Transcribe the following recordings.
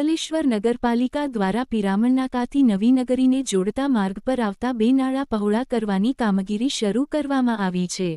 અંકલેશ્વર નગરપાલિકા દ્વારા પિરામણ નાકાથી નવી નગરીને જોડતા માર્ગ પર આવતા બે નાળા પહોળા કરવાની કામગીરી શરૂ કરવામાં આવી છે।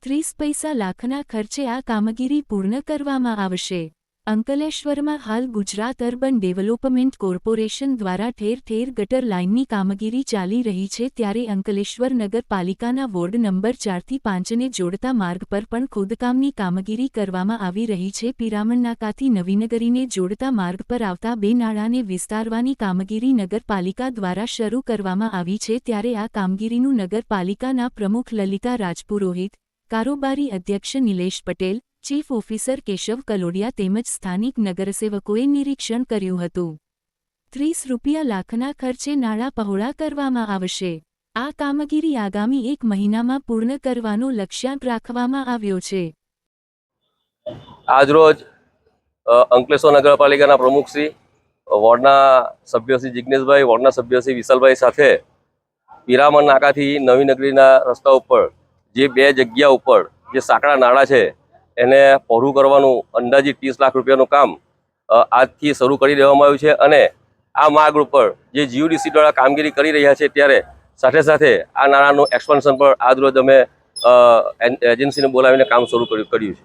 30 પૈસા લાખના ખર્ચે આ કામગીરી પૂર્ણ કરવામાં આવશે। અંકલેશ્વરમાં હાલ ગુજરાત અર્બન ડેવલપમેન્ટ કોર્પોરેશન દ્વારા ઠેર ઠેર ગટર લાઇનની કામગીરી ચાલી રહી છે, ત્યારે અંકલેશ્વર નગરપાલિકાના વોર્ડ નંબર 4 થી 5ને જોડતા માર્ગ પર પણ ખોદકામની કામગીરી કરવામાં આવી રહી છે। પિરામણ નાકાથી નવીનગરીને જોડતા માર્ગ પર આવતા બે નાળાને વિસ્તારવાની કામગીરી નગરપાલિકા દ્વારા શરૂ કરવામાં આવી છે, ત્યારે આ કામગીરીનું નગરપાલિકાના પ્રમુખ લલિતા રાજપુરોહિત, કારોબારી અધ્યક્ષ નિલેશ પટેલ, ચીફ ઓફિસર કેશવ કલોડિયા તેમજ સ્થાનિક નગરસેવકોએ નિરીક્ષણ કર્યું હતું। 30 લાખના ખર્ચે નાળા પહોળા કરવામાં આવશે। આ કામગીરી આગામી 1 મહિનામાં પૂર્ણ કરવાનો લક્ષ્યાંક રાખવામાં આવ્યો છે। આજરોજ અંકલેશ્વર નગરપાલિકાના પ્રમુખ શ્રી, વોર્ડના સભ્ય શ્રી જિગ્નેશભાઈ, વોર્ડના સભ્ય શ્રી વિશાલભાઈ સાથે પિરામણ નાકાથી નવી નગરીના રસ્તા ઉપર જે બે જગ્યા ઉપર જે સાંકડા નાળા છે એને પહોળું કરવાનું અંદાજિત 30 લાખ રૂપિયાનું કામ આજથી શરૂ કરી દેવામાં આવ્યું છે। અને આ માર્ગ ઉપર જે જીયુડીસી દ્વારા કામગીરી કરી રહ્યા છે, ત્યારે સાથે સાથે આ નાળાનું એક્સપાન્શન પર આજરોજ અમે એજન્સીને બોલાવીને કામ શરૂ કર્યું છે।